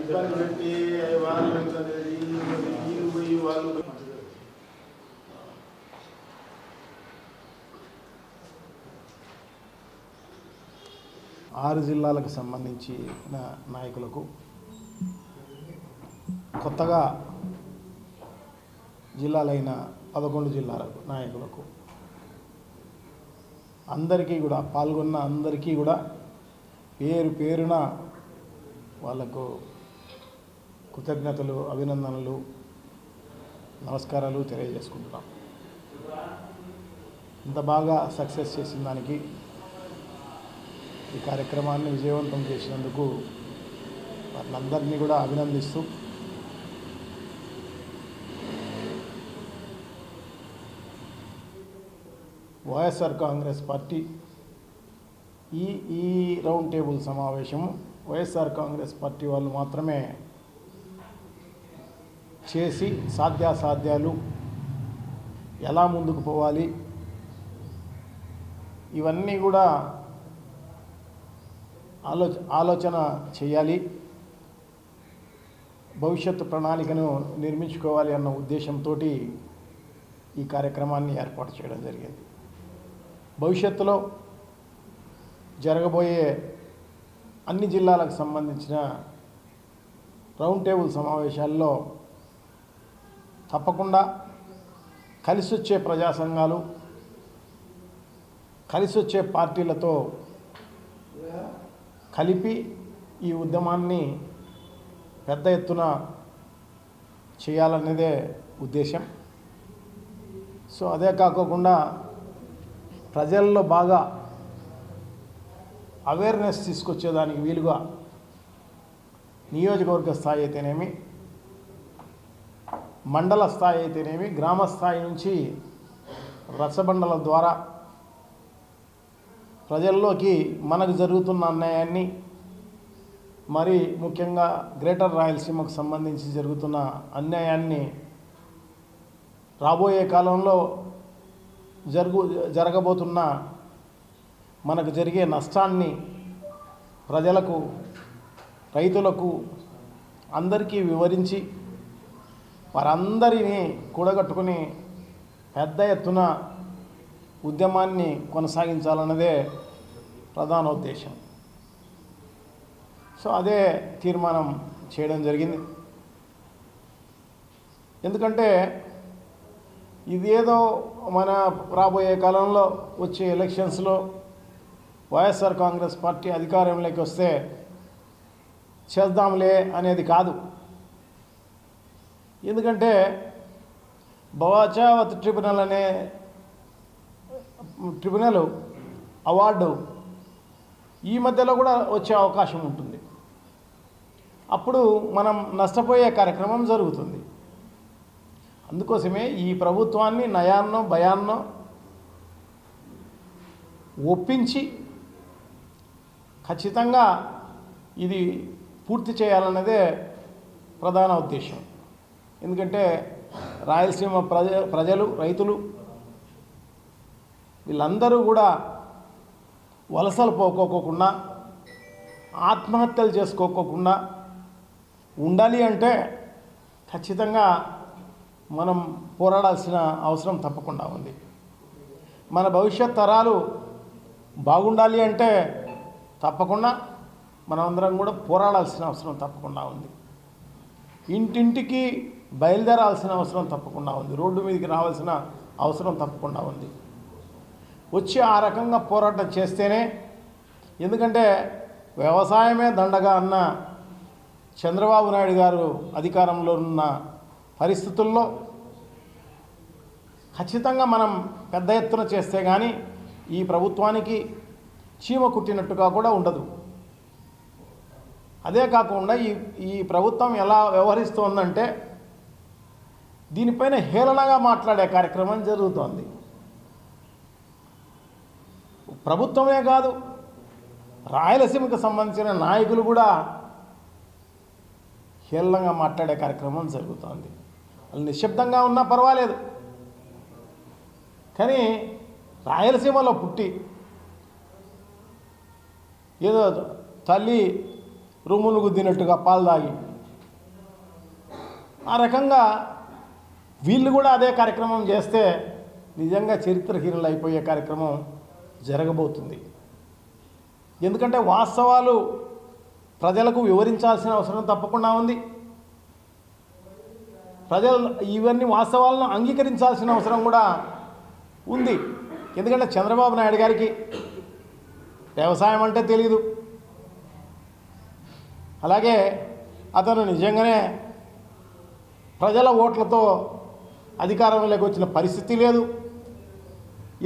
ఇబ్బంది పెట్టి వాళ్ళు వీళ్ళు పోయి వాళ్ళు 6 జిల్లాలకు సంబంధించిన నాయకులకు కొత్తగా జిల్లాలైన 11 జిల్లాల నాయకులకు అందరికీ కూడా పాల్గొన్న అందరికీ కూడా పేరు పేరున వాళ్ళకు కృతజ్ఞతలు, అభినందనలు, నమస్కారాలు తెలియజేసుకుంటున్నాం. ఇంత బాగా సక్సెస్ చేసిన దానికి, ఈ కార్యక్రమాన్ని విజయవంతం చేసినందుకు వాళ్ళందరినీ కూడా అభినందిస్తూ వైఎస్ఆర్ కాంగ్రెస్ పార్టీ ఈ రౌండ్ టేబుల్ సమావేశము వైఎస్ఆర్ కాంగ్రెస్ పార్టీ వాళ్ళు మాత్రమే చేసి సాధ్యాసాధ్యాలు ఎలా ముందుకు పోవాలి ఇవన్నీ కూడా ఆలోచన చేయాలి, భవిష్యత్తు ప్రణాళికను నిర్మించుకోవాలి అన్న ఉద్దేశంతో ఈ కార్యక్రమాన్ని ఏర్పాటు చేయడం జరిగింది. భవిష్యత్తులో జరగబోయే అన్ని జిల్లాలకు సంబంధించిన రౌండ్ టేబుల్ సమావేశాల్లో తప్పకుండా కలిసొచ్చే ప్రజా సంఘాలు, కలిసొచ్చే పార్టీలతో కలిపి ఈ ఉద్యమాన్ని పెద్ద ఎత్తున చేయాలనేదే ఉద్దేశం. సో అదే కాకుండా ప్రజల్లో బాగా అవేర్నెస్ తీసుకొచ్చేదానికి వీలుగా నియోజకవర్గ స్థాయి అయితేనేమి, మండల స్థాయి అయితేనేమి, గ్రామ స్థాయి నుంచి రచ్చబండల ద్వారా ప్రజల్లోకి మనకు జరుగుతున్న అన్యాయాన్ని, మరి ముఖ్యంగా గ్రేటర్ రాయలసీమకు సంబంధించి జరుగుతున్న అన్యాయాన్ని, రాబోయే కాలంలో జరగబోతున్న మనకు జరిగే నష్టాన్ని ప్రజలకు, రైతులకు అందరికీ వివరించి వారందరినీ కూడగట్టుకుని పెద్ద ఎత్తున ఉద్యమాన్ని కొనసాగించాలన్నదే ప్రధాన ఉద్దేశం. సో అదే తీర్మానం చేయడం జరిగింది. ఎందుకంటే ఇదేదో మన రాబోయే కాలంలో వచ్చే ఎలక్షన్స్లో వైఎస్ఆర్ కాంగ్రెస్ పార్టీ అధికారంలోకి వస్తే చేద్దాంలే అనేది కాదు. ఎందుకంటే బవాచావత్ ట్రిబ్యునల్ అనే ట్రిబ్యునల్ అవార్డు ఈ మధ్యలో కూడా వచ్చే అవకాశం ఉంటుంది. అప్పుడు మనం నష్టపోయే కార్యక్రమం జరుగుతుంది. అందుకోసమే ఈ ప్రభుత్వాన్ని నయాన్నో భయాన్నో ఒప్పించి ఖచ్చితంగా ఇది పూర్తి చేయాలన్నదే ప్రధాన ఉద్దేశం. ఎందుకంటే రాయలసీమ ప్రజలు, రైతులు వీళ్ళందరూ కూడా వలసలు పోకోకుండా, ఆత్మహత్యలు చేసుకోకుండా ఉండాలి అంటే ఖచ్చితంగా మనం పోరాడాల్సిన అవసరం తప్పకుండా ఉంది. మన భవిష్యత్ తరాలు బాగుండాలి అంటే తప్పకుండా మనమందరం కూడా పోరాడాల్సిన అవసరం తప్పకుండా ఉంది. ఇంటింటికి బయలుదేరాల్సిన అవసరం తప్పకుండా ఉంది. రోడ్డు మీదకి రావాల్సిన అవసరం తప్పకుండా ఉంది. వచ్చి ఆ రకంగా పోరాటం చేస్తేనే, ఎందుకంటే వ్యవసాయమే దండగా అన్న చంద్రబాబు నాయుడు గారు అధికారంలో ఉన్న పరిస్థితుల్లో ఖచ్చితంగా మనం పెద్ద ఎత్తున చేస్తే కానీ ఈ ప్రభుత్వానికి చీమ కుట్టినట్టుగా కూడా ఉండదు. అదే కాకుండా ఈ ప్రభుత్వం ఎలా వ్యవహరిస్తోందంటే దీనిపైన హేళనగా మాట్లాడే కార్యక్రమం జరుగుతోంది. ప్రభుత్వమే కాదు, రాయలసీమకు సంబంధించిన నాయకులు కూడా హేళనగా మాట్లాడే కార్యక్రమం జరుగుతోంది. వాళ్ళు నిశ్శబ్దంగా ఉన్నా పర్వాలేదు, కానీ రాయలసీమలో పుట్టి ఏదో తల్లి రూమును గుద్దినట్టుగా పాలు తాగి ఆ రకంగా వీళ్ళు కూడా అదే కార్యక్రమం చేస్తే నిజంగా చరిత్రహీనులు అయిపోయే కార్యక్రమం జరగబోతుంది. ఎందుకంటే వాస్తవాలు ప్రజలకు వివరించాల్సిన అవసరం తప్పకుండా ఉంది. ప్రజలు ఇవన్నీ వాస్తవాలను అంగీకరించాల్సిన అవసరం కూడా ఉంది. ఎందుకంటే చంద్రబాబు నాయుడు గారికి వ్యవసాయం అంటే తెలియదు. అలాగే అతను నిజంగానే ప్రజల ఓట్లతో అధికారంలోకి వచ్చిన పరిస్థితి లేదు.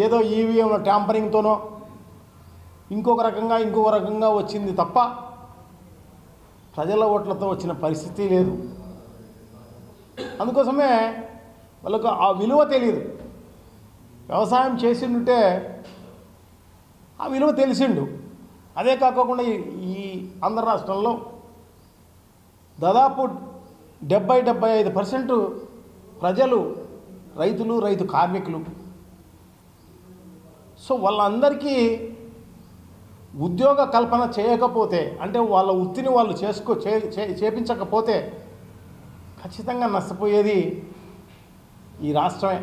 ఏదో ఈవీఎంల ట్యాంపరింగ్తోనో ఇంకొక రకంగా వచ్చింది తప్ప ప్రజల ఓట్లతో వచ్చిన పరిస్థితి లేదు. అందుకోసమే వాళ్ళకు ఆ విలువ తెలియదు. వ్యవసాయం చేసిండుంటే ఆ విలువ తెలిసిండు. అదే కాకుండా ఈ ఆంధ్ర రాష్ట్రంలో దాదాపు 70-75% ప్రజలు రైతులు, రైతు కార్మికులు. సో వాళ్ళందరికీ ఉద్యోగ కల్పన చేయకపోతే, అంటే వాళ్ళ వృత్తిని వాళ్ళు చేపించకపోతే ఖచ్చితంగా నష్టపోయేది ఈ రాష్ట్రమే.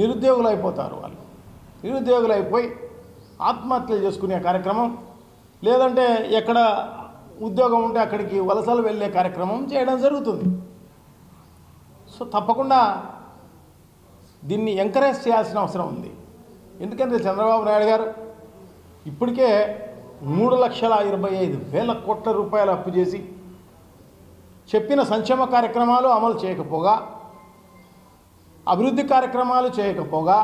నిరుద్యోగులు అయిపోతారు. వాళ్ళు నిరుద్యోగులు అయిపోయి ఆత్మహత్యలు చేసుకునే కార్యక్రమం, లేదంటే ఎక్కడ ఉద్యోగం ఉంటే అక్కడికి వలసలు వెళ్ళే కార్యక్రమం చేయడం జరుగుతుంది. సో తప్పకుండా దీన్ని ఎంకరేజ్ చేయాల్సిన అవసరం ఉంది. ఎందుకంటే చంద్రబాబు నాయుడు గారు ఇప్పటికే 3,25,000 కోట్ల రూపాయలు అప్పు చేసి చెప్పిన సంక్షేమ కార్యక్రమాలు అమలు చేయకపోగా, అభివృద్ధి కార్యక్రమాలు చేయకపోగా,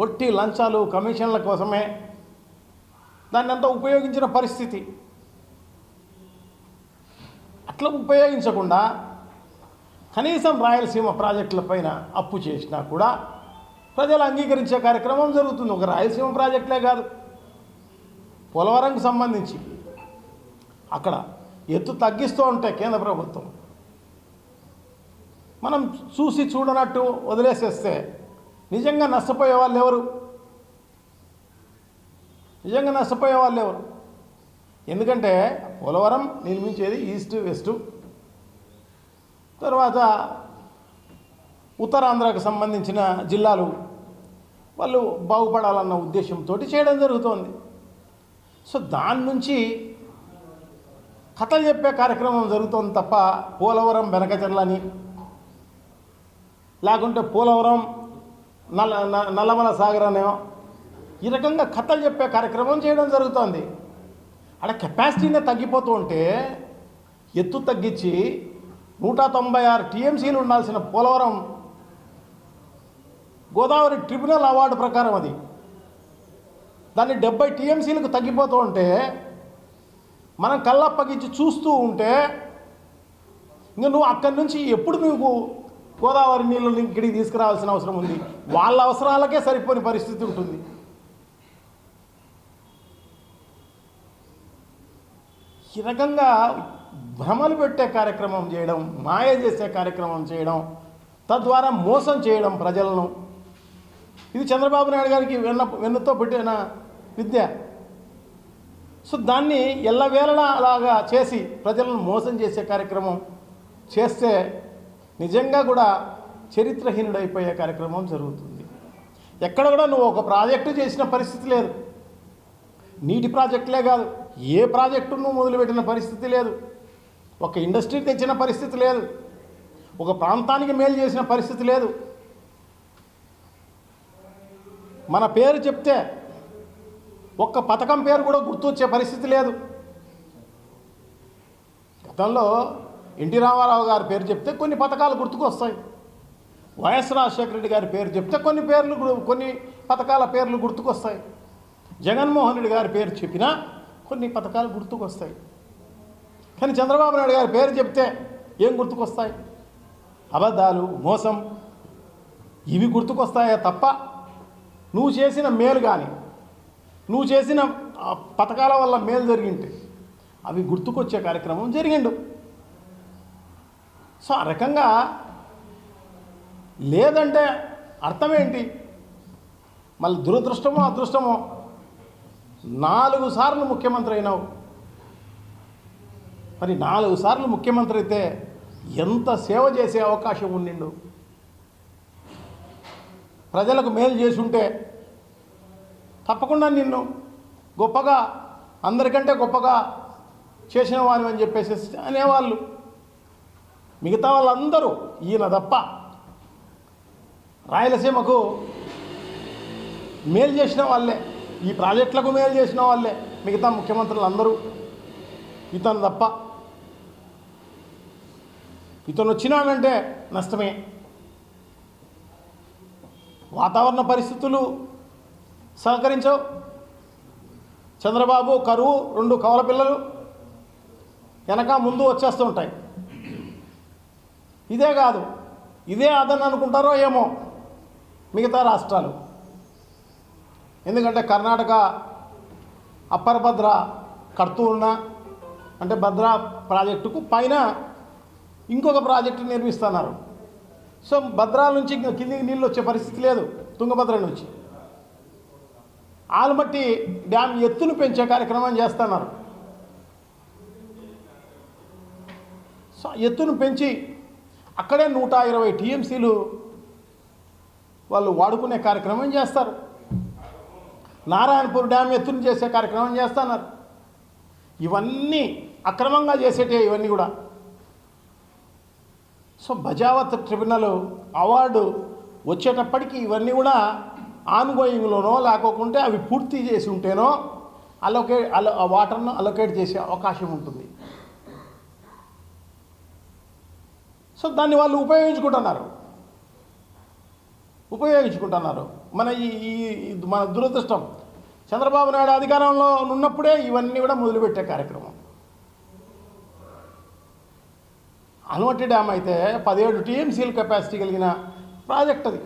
ఒట్టి లంచాలు కమిషన్ల కోసమే దాన్ని అంతా ఉపయోగించిన పరిస్థితి. అట్లా ఉపయోగించకుండా కనీసం రాయలసీమ ప్రాజెక్టులపైన అప్పు చేసినా కూడా ప్రజలు అంగీకరించే కార్యక్రమం జరుగుతుంది. ఒక రాయలసీమ ప్రాజెక్టులే కాదు, పోలవరంకి సంబంధించి అక్కడ ఎత్తు తగ్గిస్తూ ఉంటే కేంద్ర ప్రభుత్వం మనం చూసి చూడనట్టు వదిలేసేస్తే నిజంగా నష్టపోయే వాళ్ళు ఎవరు? ఎందుకంటే పోలవరం నిర్మించేది ఈస్ట్ వెస్ట్, తర్వాత ఉత్తరాంధ్రకు సంబంధించిన జిల్లాలు వాళ్ళు బాగుపడాలన్న ఉద్దేశంతో చేయడం జరుగుతోంది. సో దాని నుంచి కథలు చెప్పే కార్యక్రమం జరుగుతోంది తప్ప పోలవరం వెనకచర్లని, లేకుంటే పోలవరం నల్లమల సాగర్ అనేమో ఈ రకంగా కథలు చెప్పే కార్యక్రమం చేయడం జరుగుతోంది. అక్కడ కెపాసిటీనే తగ్గిపోతూ ఉంటే ఎత్తు తగ్గించి 196 టీఎంసీలు ఉండాల్సిన పోలవరం గోదావరి ట్రిబ్యునల్ అవార్డు ప్రకారం అది దాన్ని 70 టీఎంసీలకు తగ్గిపోతూ ఉంటే మనం కళ్ళప్పగించి చూస్తూ ఉంటే ఇంకా నువ్వు అక్కడి నుంచి ఎప్పుడు నువ్వు గోదావరి నీళ్ళని ఇక్కడికి తీసుకురావాల్సిన అవసరం ఉంది? వాళ్ళ అవసరాలకే సరిపోని పరిస్థితి ఉంటుంది. ఈ రకంగా భ్రమలు పెట్టే కార్యక్రమం చేయడం, మాయ చేసే కార్యక్రమం చేయడం, తద్వారా మోసం చేయడం ప్రజలను, ఇది చంద్రబాబు నాయుడు గారికి వెన్నుతో పెట్టిన విద్య. సో దాన్ని ఎల్లవేళలా అలాగా చేసి ప్రజలను మోసం చేసే కార్యక్రమం చేస్తే నిజంగా కూడా చరిత్రహీనుడైపోయే కార్యక్రమం జరుగుతుంది. ఎక్కడ కూడా నువ్వు ఒక ప్రాజెక్టు చేసిన పరిస్థితి లేదు. నీటి ప్రాజెక్టులే కాదు, ఏ ప్రాజెక్టును మొదలుపెట్టిన పరిస్థితి లేదు. ఒక ఇండస్ట్రీ తెచ్చిన పరిస్థితి లేదు. ఒక ప్రాంతానికి మేలు చేసిన పరిస్థితి లేదు. మన పేరు చెప్తే ఒక్క పథకం పేరు కూడా గుర్తొచ్చే పరిస్థితి లేదు. గతంలో ఎన్టీ రామారావు గారి పేరు చెప్తే కొన్ని పథకాలు గుర్తుకొస్తాయి. వైఎస్ రాజశేఖర రెడ్డి గారి పేరు చెప్తే కొన్ని పథకాల పేర్లు గుర్తుకొస్తాయి. జగన్మోహన్ రెడ్డి గారి పేరు చెప్పినా కొన్ని పథకాలు గుర్తుకొస్తాయి. కానీ చంద్రబాబు నాయుడు గారి పేరు చెప్తే ఏం గుర్తుకొస్తాయి? అబద్ధాలు, మోసం, ఇవి గుర్తుకొస్తాయే తప్ప నువ్వు చేసిన మేలు కానీ, నువ్వు చేసిన పథకాల వల్ల మేలు జరిగింటే అవి గుర్తుకొచ్చే కార్యక్రమం జరిగిండు. సో ఆ రకంగా లేదంటే అర్థం ఏంటి? మళ్ళీ దురదృష్టమో అదృష్టమో 4 సార్లు ముఖ్యమంత్రి అయినావు. మరి 4 సార్లు ముఖ్యమంత్రి అయితే ఎంత సేవ చేసే అవకాశం ఉండిండు? ప్రజలకు మేలు చేసి ఉంటే తప్పకుండా నిన్ను గొప్పగా, అందరికంటే గొప్పగా చేసిన వారు అని చెప్పేసి అనేవాళ్ళు. మిగతా వాళ్ళందరూ ఈయన తప్ప రాయలసీమకు మేలు చేసిన వాళ్ళే, ఈ ప్రాజెక్టులకు మేలు చేసిన వాళ్ళే మిగతా ముఖ్యమంత్రులు అందరూ. ఇతను తప్ప. ఇతను వచ్చినాడంటే నష్టమే. వాతావరణ పరిస్థితులు సహకరించవు. చంద్రబాబు కరువు, 2 కవల పిల్లలు వెనక ముందు వచ్చేస్తూ ఉంటాయి. ఇదే కాదు, ఇదే అదని అనుకుంటారో ఏమో మిగతా రాష్ట్రాలు. ఎందుకంటే కర్ణాటక అప్పర్ భద్ర కడుతూ ఉన్నా, అంటే భద్రా ప్రాజెక్టుకు పైన ఇంకొక ప్రాజెక్టు నిర్మిస్తున్నారు. సో భద్రా నుంచి కిందికి నీళ్ళు వచ్చే పరిస్థితి లేదు. తుంగభద్ర నుంచి ఆల్మట్టి డ్యామ్ ఎత్తును పెంచే కార్యక్రమం చేస్తున్నారు. సో ఎత్తును పెంచి అక్కడే 120 టీఎంసీలు వాళ్ళు వాడుకునే కార్యక్రమం చేస్తారు. నారాయణపూర్ డ్యామ్ ఎత్తును చేసే కార్యక్రమం చేస్తున్నారు. ఇవన్నీ అక్రమంగా చేసేటే ఇవన్నీ కూడా. సో బజావత్ ట్రిబ్యునల్ అవార్డు వచ్చేటప్పటికి ఇవన్నీ కూడా ఆన్గోయింగ్లోనో లేకోకుంటే అవి పూర్తి చేసి ఉంటేనో వాటర్ను అలొకేట్ చేసే అవకాశం ఉంటుంది. సో దాన్ని వాళ్ళు ఉపయోగించుకుంటున్నారు. మన దురదృష్టం, చంద్రబాబు నాయుడు అధికారంలో ఉన్నప్పుడే ఇవన్నీ కూడా మొదలుపెట్టే కార్యక్రమం. ఆల్మట్టి డ్యామ్ అయితే 17 టీఎంసీల కెపాసిటీ కలిగిన ప్రాజెక్ట్ అది.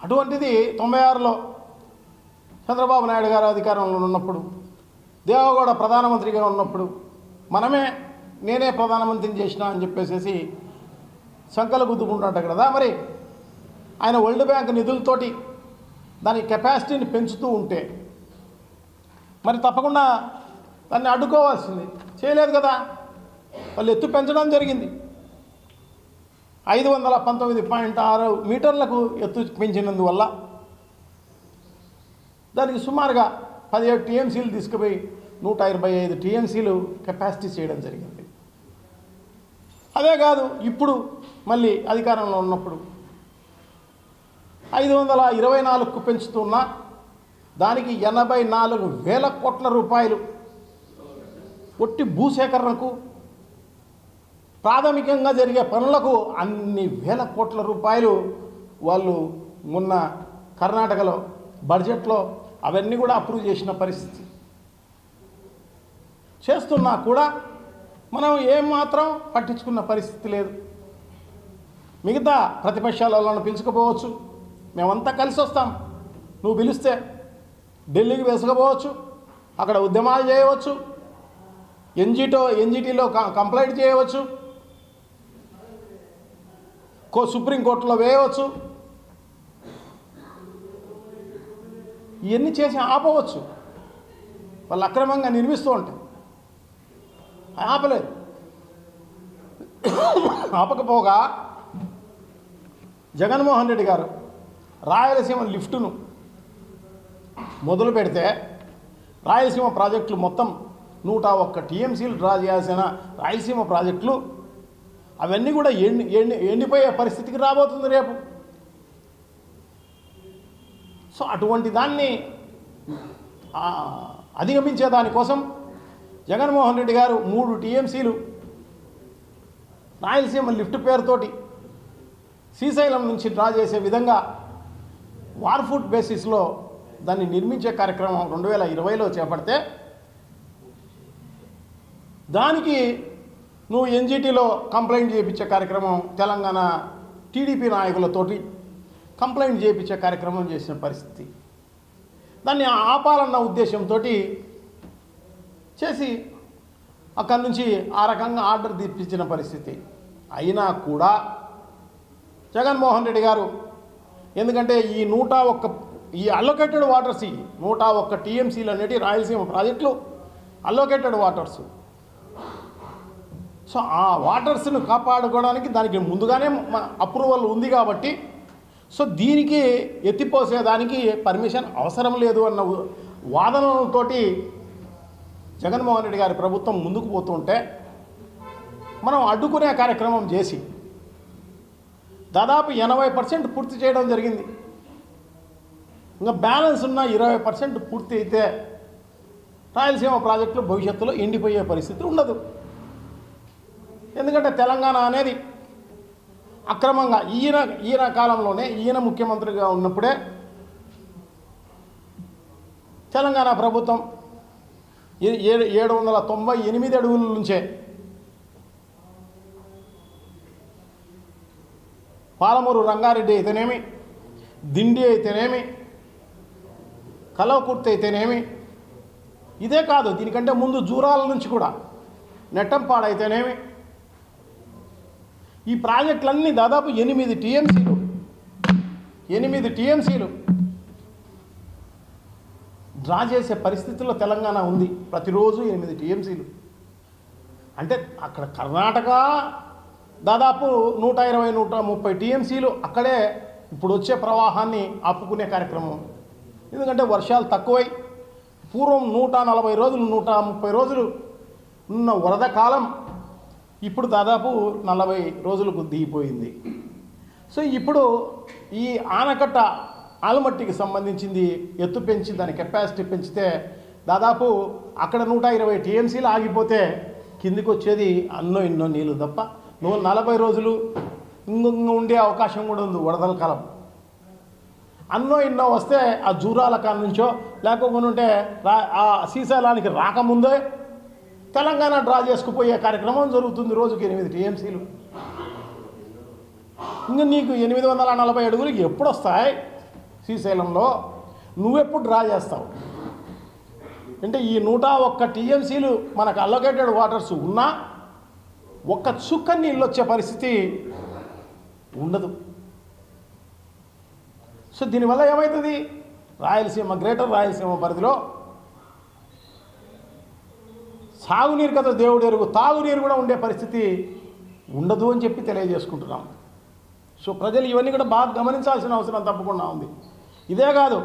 అటువంటిది 96లో చంద్రబాబు నాయుడు గారు అధికారంలో ఉన్నప్పుడు, దేవగౌడ ప్రధానమంత్రిగా ఉన్నప్పుడు నేనే ప్రధానమంత్రిని చేసిన అని చెప్పేసి సంకలు గుద్దుకుంటుంటాడు కదా. మరి ఆయన వరల్డ్ బ్యాంక్ నిధులతోటి దాని కెపాసిటీని పెంచుతూ ఉంటే మరి తప్పకుండా దాన్ని అడ్డుకోవాల్సింది. చేయలేదు కదా. వాళ్ళు ఎత్తు పెంచడం జరిగింది. 519.6 మీటర్లకు ఎత్తు పెంచినందువల్ల దానికి సుమారుగా 17 టీఎంసీలు తీసుకుపోయి 125 టీఎంసీలు కెపాసిటీ చేయడం జరిగింది. అదే కాదు, ఇప్పుడు మళ్ళీ అధికారంలో ఉన్నప్పుడు 524కు పెంచుతున్నా దానికి 84,000 కోట్ల రూపాయలు ఒట్టి భూసేకరణకు, ప్రాథమికంగా జరిగే పనులకు అన్ని వేల కోట్ల రూపాయలు వాళ్ళు మొన్న కర్ణాటకలో బడ్జెట్లో అవన్నీ కూడా అప్రూవ్ చేసిన పరిస్థితి. చేస్తున్నా కూడా మనం ఏమాత్రం పట్టించుకున్న పరిస్థితి లేదు. మిగతా ప్రతిపక్షాల వాళ్ళను పిలుచుకుపోవచ్చు, మేమంతా కలిసి వస్తాం. నువ్వు పిలిస్తే ఢిల్లీకి వెసుకపోవచ్చు, అక్కడ ఉద్యమాలు చేయవచ్చు, ఎన్జిటిలో కంప్లైంట్ చేయవచ్చు, సుప్రీంకోర్టులో వేయవచ్చు, ఇవన్నీ చేసి ఆపవచ్చు. వాళ్ళు అక్రమంగా నిర్మిస్తూ ఉంటారు. ఆపలేదు. ఆపకపోగా జగన్మోహన్ రెడ్డి గారు రాయలసీమ లిఫ్టును మొదలు పెడితే రాయలసీమ ప్రాజెక్టులు మొత్తం 101 టీఎంసీలు డ్రా చేయాల్సిన రాయలసీమ ప్రాజెక్టులు అవన్నీ కూడా ఎండిపోయే పరిస్థితికి రాబోతుంది రేపు. సో అటువంటి దాన్ని అధిగమించే దానికోసం జగన్మోహన్ రెడ్డి గారు 3 టీఎంసీలు రాయలసీమ లిఫ్ట్ పేరుతోటి శ్రీశైలం నుంచి డ్రా చేసే విధంగా వార్ఫుట్ బేసిస్లో దాన్ని నిర్మించే కార్యక్రమం 2020లో చేపడితే దానికి నువ్వు ఎన్జిటిలో కంప్లైంట్ చేయించే కార్యక్రమం, తెలంగాణ టీడీపీ నాయకులతోటి కంప్లైంట్ చేయించే కార్యక్రమం చేసిన పరిస్థితి. దాన్ని ఆపాలన్న ఉద్దేశంతో చేసి అక్కడి నుంచి ఆ రకంగా ఆర్డర్ తీర్పించిన పరిస్థితి. అయినా కూడా జగన్మోహన్ రెడ్డి గారు, ఎందుకంటే ఈ 101 ఈ అలోకేటెడ్ వాటర్స్, ఈ 101 టీఎంసీలు అనేవి రాయలసీమ ప్రాజెక్టులు అలోకేటెడ్ వాటర్స్. సో ఆ వాటర్స్ను కాపాడుకోవడానికి దానికి ముందుగానే అప్రూవల్ ఉంది కాబట్టి, సో దీనికి ఎత్తిపోసేదానికి పర్మిషన్ అవసరం లేదు అన్న వాదనలతోటి జగన్మోహన్ రెడ్డి గారి ప్రభుత్వం ముందుకు పోతుంటే మనం అడ్డుకునే కార్యక్రమం చేసి దాదాపు 80% పూర్తి చేయడం జరిగింది. ఇంకా బ్యాలెన్స్ ఉన్న 20% పూర్తి అయితే రాయలసీమ ప్రాజెక్టులు భవిష్యత్తులో ఎండిపోయే పరిస్థితి ఉండదు. ఎందుకంటే తెలంగాణ అనేది అక్రమంగా ఈయన కాలంలోనే, ఈయన ముఖ్యమంత్రిగా ఉన్నప్పుడే తెలంగాణ ప్రభుత్వం 798 అడుగుల నుంచే పాలమూరు రంగారెడ్డి అయితేనేమి, దిండి అయితేనేమి, కలవకుర్తి అయితేనేమి, ఇదే కాదు దీనికంటే ముందు జూరాల నుంచి కూడా నెట్టంపాడు అయితేనేమి, ఈ ప్రాజెక్టులన్నీ దాదాపు 8 టీఎంసీలు డ్రా చేసే పరిస్థితుల్లో తెలంగాణ ఉంది. ప్రతిరోజు 8 టీఎంసీలు అంటే అక్కడ కర్ణాటక దాదాపు 120-130 టీఎంసీలు అక్కడే ఇప్పుడు వచ్చే ప్రవాహాన్ని ఆపుకునే కార్యక్రమం. ఎందుకంటే వర్షాలు తక్కువై పూర్వం 140 రోజులు 130 రోజులు ఉన్న వరద కాలం ఇప్పుడు దాదాపు 40 రోజులకు దిగిపోయింది. సో ఇప్పుడు ఈ ఆనకట్ట ఆల్మట్టికి సంబంధించింది ఎత్తు పెంచి దాని కెపాసిటీ పెంచితే దాదాపు అక్కడ 120 టీఎంసీలు ఆగిపోతే కిందికి వచ్చేది ఎన్నో నీళ్ళు తప్ప 40 రోజులు ఉండే అవకాశం కూడా ఉంది. వరదల కాలం ఎన్నో వస్తే ఆ జూరాల కాడ నుంచో లేకపోతే ఆ శ్రీశైలానికి రాకముందే తెలంగాణ డ్రా చేసుకుపోయే కార్యక్రమం జరుగుతుంది. రోజుకి 8 టీఎంసీలు. ఇంకా నీకు 840 అడుగులు ఎప్పుడు వస్తాయి శ్రీశైలంలో? నువ్వెప్పుడు డ్రా చేస్తావు? అంటే ఈ 101 టీఎంసీలు మనకు అలొకేటెడ్ వాటర్స్ ఉన్నా ఒక్క చుక్క నీళ్ళు వచ్చే పరిస్థితి ఉండదు. సో దీనివల్ల ఏమవుతుంది? రాయలసీమ, గ్రేటర్ రాయలసీమ పరిధిలో సాగునీరు కదా దేవుడు ఎరుగు, తాగునీరు కూడా ఉండే పరిస్థితి ఉండదు అని చెప్పి తెలియజేసుకుంటున్నాం. సో ప్రజలు ఇవన్నీ కూడా బాగా గమనించాల్సిన అవసరం తప్పకుండా ఉంది. ఇదే కాదు,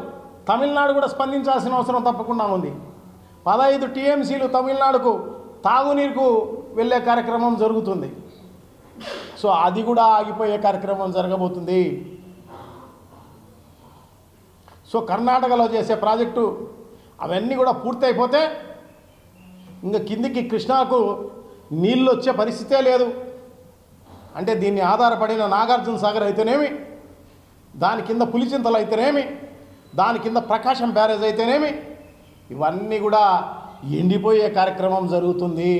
తమిళనాడు కూడా స్పందించాల్సిన అవసరం తప్పకుండా ఉంది. 15 టీఎంసీలు తమిళనాడుకు తాగునీరుకు వెళ్ళే కార్యక్రమం జరుగుతుంది. సో అది కూడా ఆగిపోయే కార్యక్రమం జరగబోతుంది. సో కర్ణాటకలో చేసే ప్రాజెక్టు అవన్నీ కూడా పూర్తయిపోతే ఇంకా కిందికి కృష్ణాకు నీళ్ళు వచ్చే పరిస్థితే లేదు. అంటే దీన్ని ఆధారపడిన నాగార్జున సాగర్ అయితేనేమి, దాని కింద పులిచింతలు అయితేనేమి, దాని కింద ప్రకాశం బ్యారేజ్ అయితేనేమి, ఇవన్నీ కూడా ఎండిపోయే కార్యక్రమం జరుగుతుంది.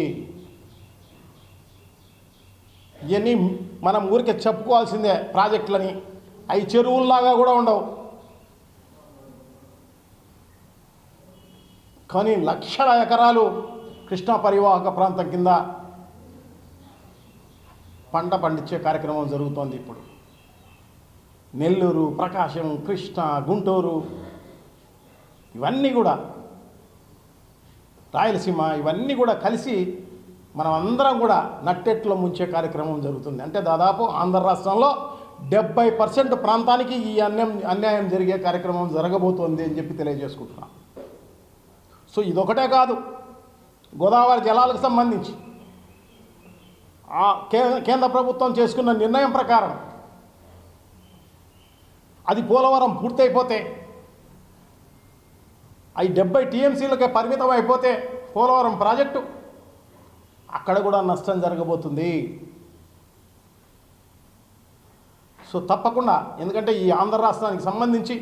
ఇవన్నీ మనం ఊరికే చెప్పుకోవాల్సిందే ప్రాజెక్టులని. అవి చెరువుల్లాగా కూడా ఉండవు. కానీ లక్షల ఎకరాలు కృష్ణా పరివాహక ప్రాంతం కింద పంట పండించే కార్యక్రమం జరుగుతోంది. ఇప్పుడు నెల్లూరు, ప్రకాశం, కృష్ణా, గుంటూరు, ఇవన్నీ కూడా రాయలసీమ, ఇవన్నీ కూడా కలిసి మనం అందరం కూడా నట్టెట్లో ముంచే కార్యక్రమం జరుగుతుంది. అంటే దాదాపు ఆంధ్ర రాష్ట్రంలో 70% ప్రాంతానికి ఈ అన్యాయం జరిగే కార్యక్రమం జరగబోతోంది అని చెప్పి తెలియజేసుకుంటున్నాం. సో ఇదొకటే కాదు, గోదావరి జలాలకు సంబంధించి ఆ కేంద్ర ప్రభుత్వం చేసుకున్న నిర్ణయం ప్రకారం అది పోలవరం పూర్తయిపోతే, అవి 70 టీఎంసీలకే పరిమితం అయిపోతే పోలవరం ప్రాజెక్టు, అక్కడ కూడా నష్టం జరగబోతుంది. సో తప్పకుండా, ఎందుకంటే ఈ ఆంధ్ర రాష్ట్రానికి సంబంధించి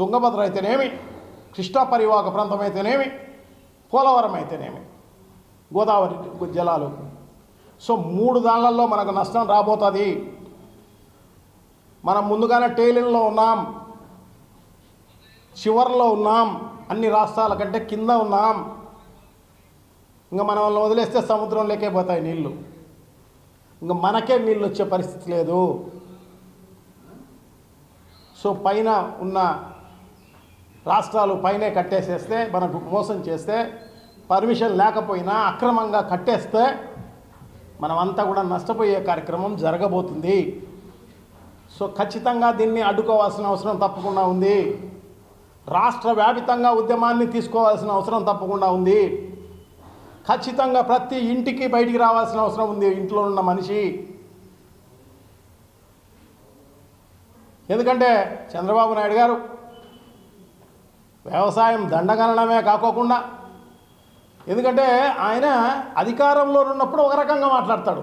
తుంగభద్ర అయితేనేమి, కృష్ణా పరివాహక ప్రాంతం అయితేనేమి, పోలవరం అయితేనేమి, గోదావరి జలాలు, సో 3 దానిలలో మనకు నష్టం రాబోతుంది. మనం ముందుగానే టేలిన్లో ఉన్నాం, చివర్లో ఉన్నాం, అన్ని రాష్ట్రాల కంటే కింద ఉన్నాం. ఇంకా మనం వదిలేస్తే సముద్రం లేకపోతాయి నీళ్ళు. ఇంకా మనకే నీళ్ళు వచ్చే పరిస్థితి లేదు. సో పైన ఉన్న రాష్ట్రాలు పైనే కట్టేసేస్తే, మనకు మోసం చేస్తే, పర్మిషన్ లేకపోయినా అక్రమంగా కట్టేస్తే మనమంతా కూడా నష్టపోయే కార్యక్రమం జరగబోతుంది. సో ఖచ్చితంగా దీన్ని అడ్డుకోవాల్సిన అవసరం తప్పకుండా ఉంది. రాష్ట్ర వ్యాపితంగా ఉద్యమాన్ని తీసుకోవాల్సిన అవసరం తప్పకుండా ఉంది. ఖచ్చితంగా ప్రతి ఇంటికి బయటికి రావాల్సిన అవసరం ఉంది, ఇంట్లో ఉన్న మనిషి. ఎందుకంటే చంద్రబాబు నాయుడు గారు వ్యవసాయం దండగనడమే కాకోకుండా, ఎందుకంటే ఆయన అధికారంలో ఉన్నప్పుడు ఒక రకంగా మాట్లాడతాడు,